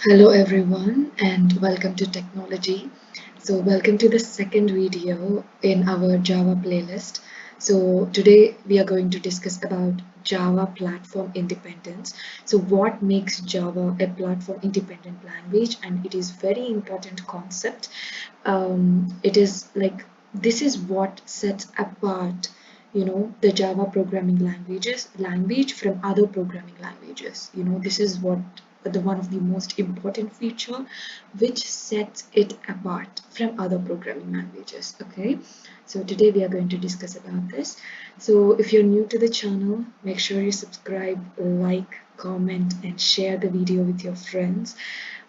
Hello everyone and welcome to Technology. Welcome to the second video in our Java playlist. Today we are going to discuss about Java platform independence. What makes Java a platform independent language, and it is very important concept. It is like this is what sets apart the Java programming language from other programming languages. This is what the one of the most important feature which sets it apart from other programming languages. Okay, so today we are going to discuss about this. So if you're new to the channel, make sure you subscribe, like, comment and share the video with your friends,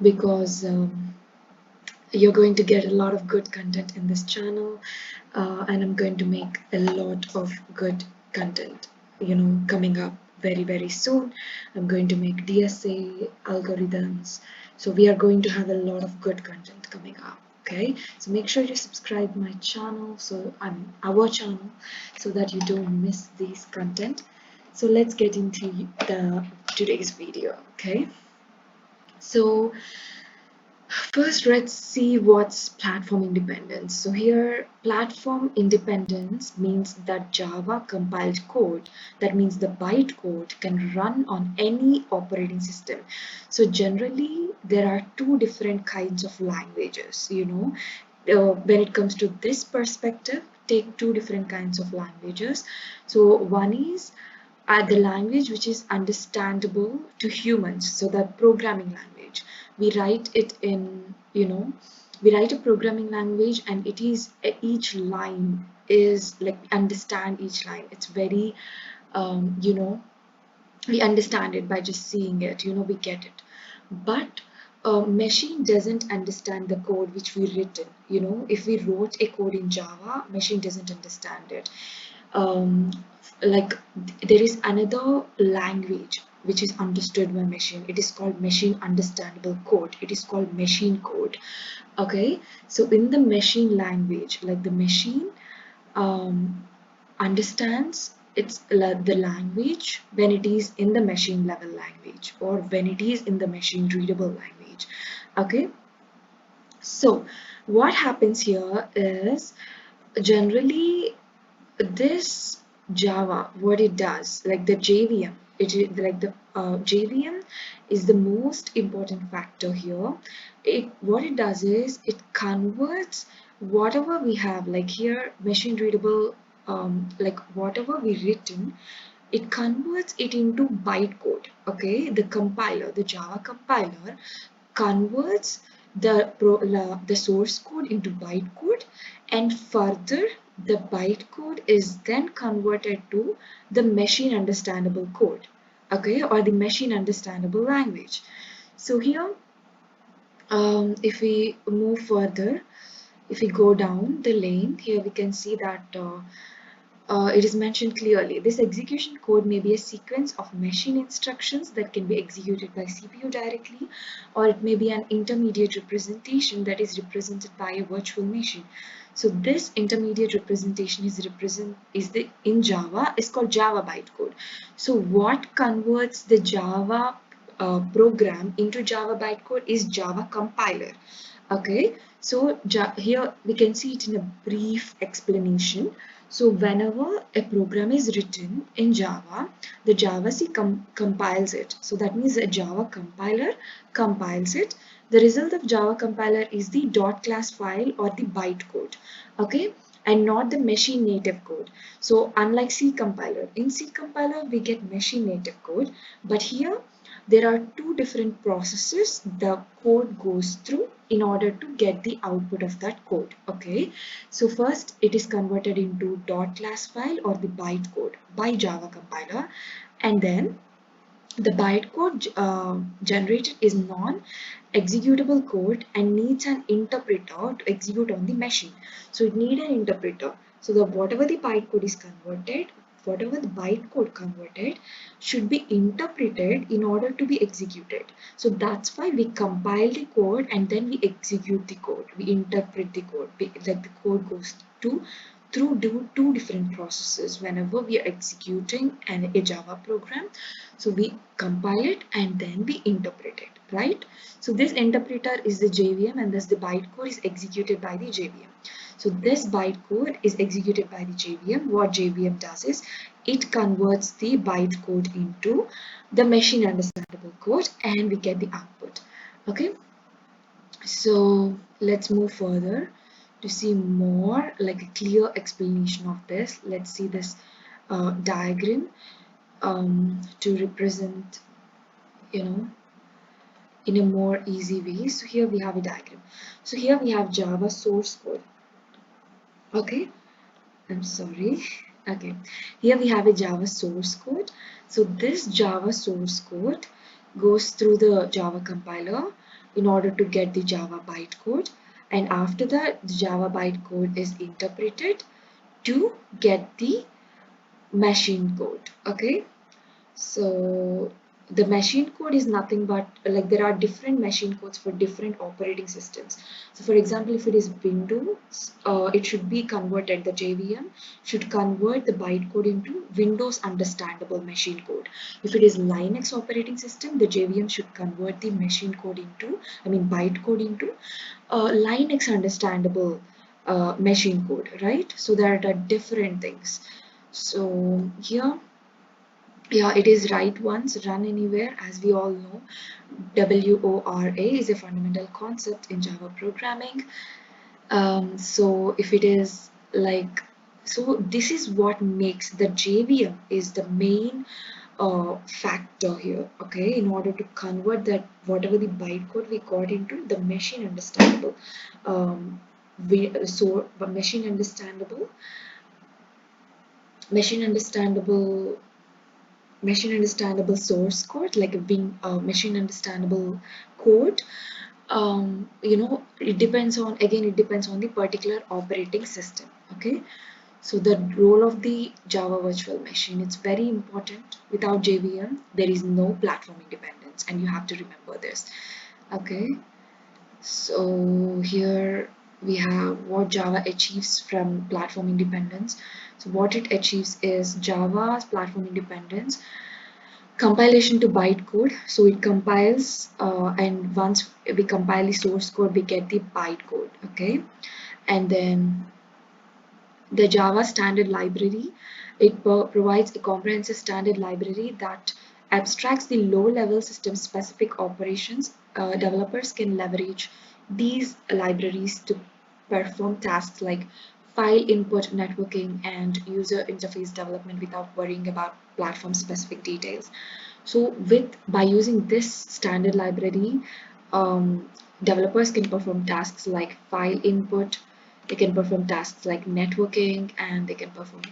because you're going to get a lot of good content in this channel, and I'm going to make a lot of good content coming up very soon. I'm going to make DSA algorithms, so we are going to have a lot of good content coming up. Okay, so make sure you subscribe my channel, our channel, so that you don't miss these content. So let's get into the today's video. Okay, so first, let's see what's platform independence. So here, platform independence means that Java compiled code, that means the bytecode, can run on any operating system. So generally, there are two different kinds of languages, when it comes to this perspective, take two different kinds of languages. So one is the language which is understandable to humans, so the programming language. We write it in, we write a programming language, and it is each line is like understand each line. It's very, we understand it by just seeing it, we get it. But a machine doesn't understand the code which we written. If we wrote a code in Java, machine doesn't understand it. um, like there is another language which is understood by machine. It is called machine understandable code. It is called machine code. Okay, so in the machine language, like the machine um, understands the language when it is in the machine level language, or when it is in the machine readable language. Okay, so what happens here is, generally, this Java, what it does, like the JVM, like the JVM is the most important factor here. What it does is it converts whatever we have, like here machine readable, like whatever we written, it converts it into bytecode. Okay, the compiler, the Java compiler, converts the source code into bytecode, and further the bytecode is then converted to the machine understandable code, okay, or the machine understandable language. So here, if we move further, if we go down the lane, here we can see that it is mentioned clearly. This execution code may be a sequence of machine instructions that can be executed by CPU directly, or it may be an intermediate representation that is represented by a virtual machine. So this intermediate representation in Java is called Java bytecode. So what converts the Java program into Java bytecode is Java compiler. Okay, so here we can see it in a brief explanation. So whenever a program is written in Java, the JavaC compiles it. So that means a Java compiler compiles it. The result of Java compiler is the .class file or the bytecode, okay, and not the machine native code. So unlike C compiler, in C compiler we get machine native code, but here there are two different processes the code goes through in order to get the output of that code. Okay, so first it is converted into .class file or the bytecode by Java compiler, and then the bytecode generated is non-executable code and needs an interpreter to execute on the machine. So it needs an interpreter. So the whatever the bytecode is converted, whatever the bytecode converted should be interpreted in order to be executed. So that's why we compile the code and then we execute the code. We interpret the code. Like the code goes to through two different processes whenever we are executing a Java program. So we compile it and then we interpret it, right? So this interpreter is the JVM, and thus the bytecode is executed by the JVM. So this bytecode is executed by the JVM. What JVM does is it converts the bytecode into the machine understandable code and we get the output. Okay, so let's move further to see more like a clear explanation of this. Let's see this diagram to represent, you know, in a more easy way. So here we have a diagram. So here we have Java source code. Okay, I'm sorry. Okay, here we have a Java source code. So this Java source code goes through the Java compiler in order to get the Java bytecode, and after that the Java bytecode is interpreted to get the machine code. Okay, so the machine code is nothing but like there are different machine codes for different operating systems. So for example, if it is Windows, it should be converted, the JVM should convert the bytecode into Windows understandable machine code. If it is Linux operating system, the JVM should convert the machine code into, I mean bytecode into Linux understandable machine code, right? So there are different things. So here, yeah, it is write once, run anywhere. As we all know, WORA is a fundamental concept in Java programming. So if it is like, so this is what makes the JVM is the main factor here, okay, in order to convert that whatever the bytecode we got into the machine understandable, so machine understandable, machine understandable machine understandable source code, like a machine understandable code. It depends on, again, it depends on the particular operating system. Okay, so the role of the Java virtual machine, it's very important. Without JVM there is no platform independence, and you have to remember this. Okay, so here we have what Java achieves from platform independence. So what it achieves is Java's platform independence, compilation to bytecode. So it compiles, and once we compile the source code, we get the bytecode. Okay, and then the Java standard library, it provides a comprehensive standard library that abstracts the low-level system-specific operations. Developers can leverage these libraries to perform tasks like file input, networking, and user interface development without worrying about platform-specific details. So by using this standard library, developers can perform tasks like file input, they can perform tasks like networking, and they can perform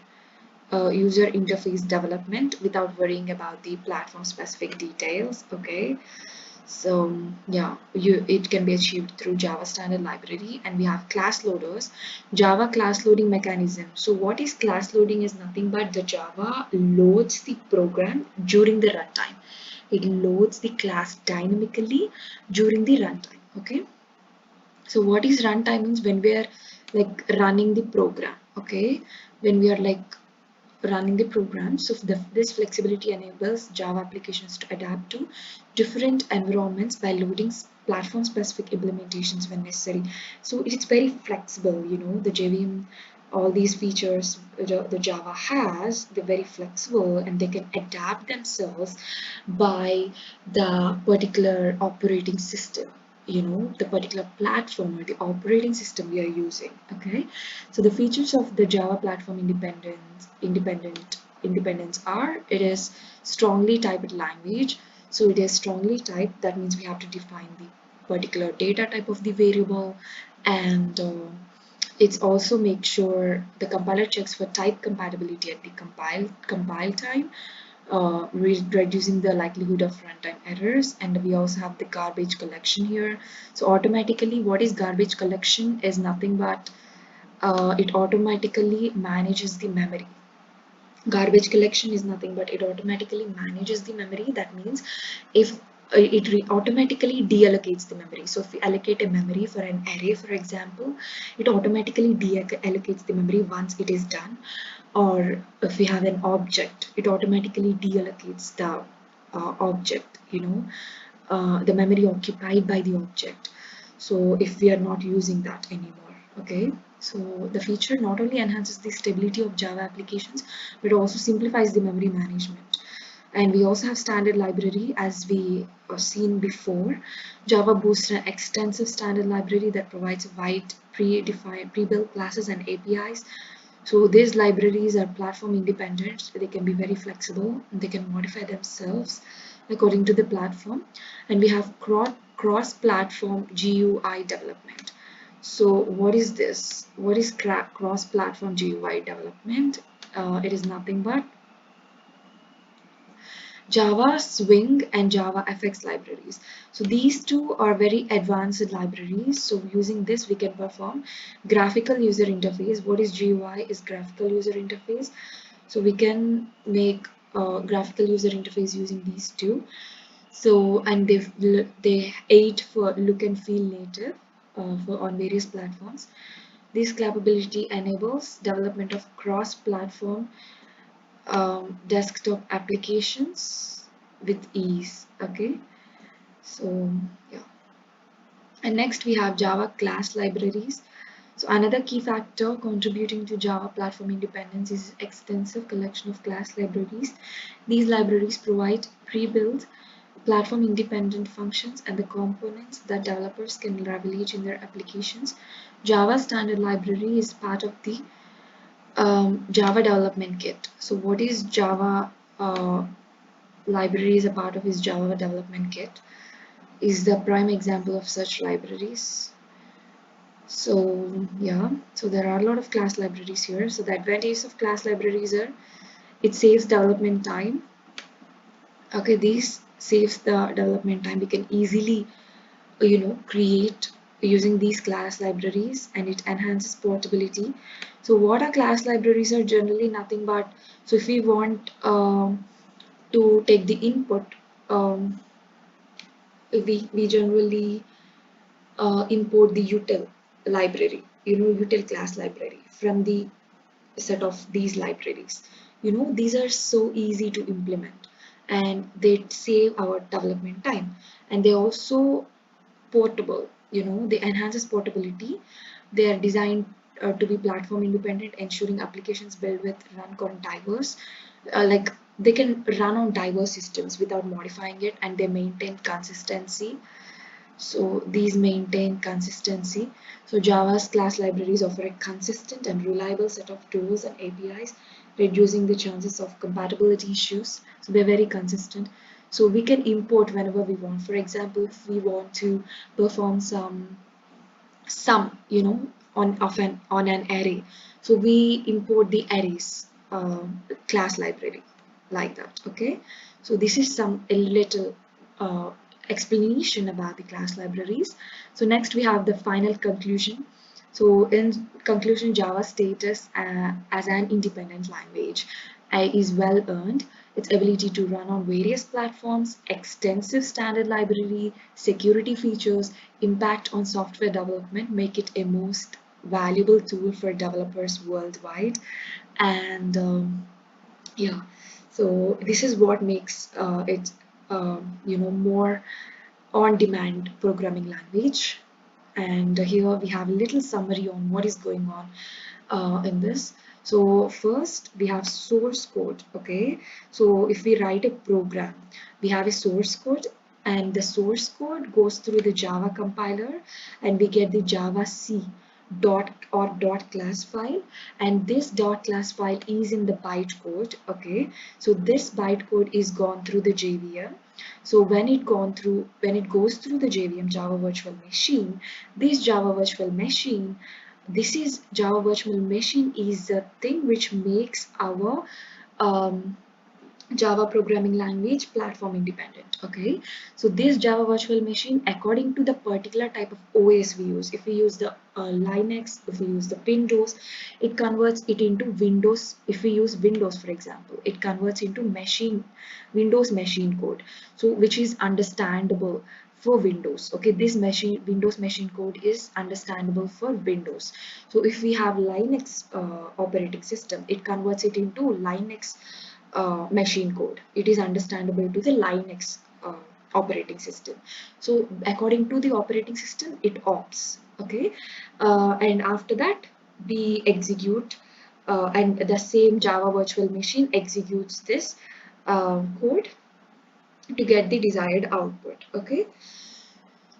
user interface development without worrying about the platform specific details. Okay, so yeah, it can be achieved through Java standard library. And we have class loaders, Java class loading mechanism. So what is class loading is nothing but the Java loads the program during the runtime. It loads the class dynamically during the runtime. Okay, so what is runtime means when we are like running the program. Okay, when we are like running the program. So this flexibility enables Java applications to adapt to different environments by loading platform specific implementations when necessary. So it's very flexible, the JVM, all these features the Java has, they're very flexible and they can adapt themselves by the particular operating system, the particular platform or the operating system we are using. Okay, so the features of the Java platform independence are, it is strongly typed language. So it is strongly typed, that means we have to define the particular data type of the variable. And it's also make sure the compiler checks for type compatibility at the compile time, reducing the likelihood of runtime errors. And we also have the garbage collection here. So automatically, what is garbage collection is nothing but it automatically manages the memory. Garbage collection is nothing but it automatically manages the memory. That means if automatically deallocates the memory. So if we allocate a memory for an array, for example, it automatically deallocates the memory once it is done. Or if we have an object, it automatically deallocates the object, the memory occupied by the object. So if we are not using that anymore, okay. So the feature not only enhances the stability of Java applications, but also simplifies the memory management. And we also have standard library, as we seen before. Java boasts an extensive standard library that provides wide predefined pre-built classes and APIs. So these libraries are platform independent. They can be very flexible. They can modify themselves according to the platform. And we have cross-platform GUI development. So what is this? What is cross-platform GUI development? It is nothing but Java Swing and Java FX libraries. So these two are very advanced libraries. So using this, we can perform graphical user interface. What is GUI? Is graphical user interface. So we can make a graphical user interface using these two. So and they aid for look and feel native for on various platforms. This capability enables development of cross-platform desktop applications with ease. Okay, so yeah. And next we have Java class libraries. So another key factor contributing to Java platform independence is extensive collection of class libraries. These libraries provide pre-built platform independent functions and the components that developers can leverage in their applications. Java standard library is part of the Java development kit. So what is Java library is a part of his Java development kit is the prime example of such libraries. So yeah, so there are a lot of class libraries here. So the advantages of class libraries are it saves development time. Okay, these saves the development time. We can easily create using these class libraries, and it enhances portability. So what are class libraries are generally nothing but, so if we want to take the input, um, we generally import the util library, util class library from the set of these libraries. These are so easy to implement, and they save our development time, and they also portable. They enhances portability. They are designed to be platform independent, ensuring applications built with run on diverse, like they can run on diverse systems without modifying it, and they maintain consistency. So these maintain consistency. So Java's class libraries offer a consistent and reliable set of tools and APIs, reducing the chances of compatibility issues. So they're very consistent. So we can import whenever we want. For example, if we want to perform some on an array, so we import the arrays class library like that. Okay, so this is some a little explanation about the class libraries. So next we have the final conclusion. So in conclusion, Java status as an independent language is well earned. Its ability to run on various platforms, extensive standard library, security features, impact on software development make it a most valuable tool for developers worldwide. And yeah, so this is what makes it more on-demand programming language. And here we have a little summary on what is going on in this. So first we have source code. Okay, so if we write a program, we have a source code, and the source code goes through the Java compiler, and we get the Java C dot class file, and this dot class file is in the bytecode. Okay, so this bytecode is gone through the JVM. So when it goes through the JVM, Java Virtual Machine, this Java Virtual Machine, this is Java Virtual Machine is the thing which makes our um, Java programming language, platform independent. Okay, so this Java virtual machine, according to the particular type of OS we use, if we use the Linux, if we use the Windows, it converts it into Windows. If we use Windows, for example, it converts into Windows machine code, so which is understandable for Windows. Okay, this Windows machine code is understandable for Windows. So if we have Linux operating system, it converts it into Linux machine code. It is understandable to the Linux operating system. So according to the operating system, it opts. Okay, and after that we execute, and the same Java virtual machine executes this code to get the desired output. Okay,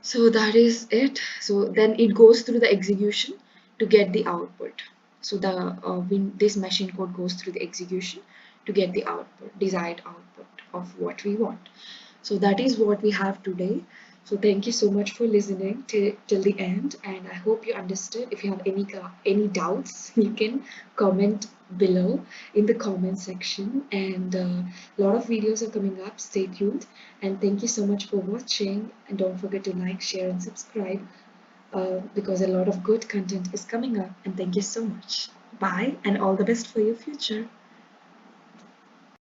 so that is it. So then it goes through the execution to get the output. So this machine code goes through the execution to get the output, desired output of what we want. So that is what we have today. So thank you so much for listening till the end, and I hope you understood. If you have any doubts, you can comment below in the comment section. And a lot of videos are coming up. Stay tuned, and thank you so much for watching. And don't forget to like, share, and subscribe because a lot of good content is coming up. And thank you so much. Bye, and all the best for your future.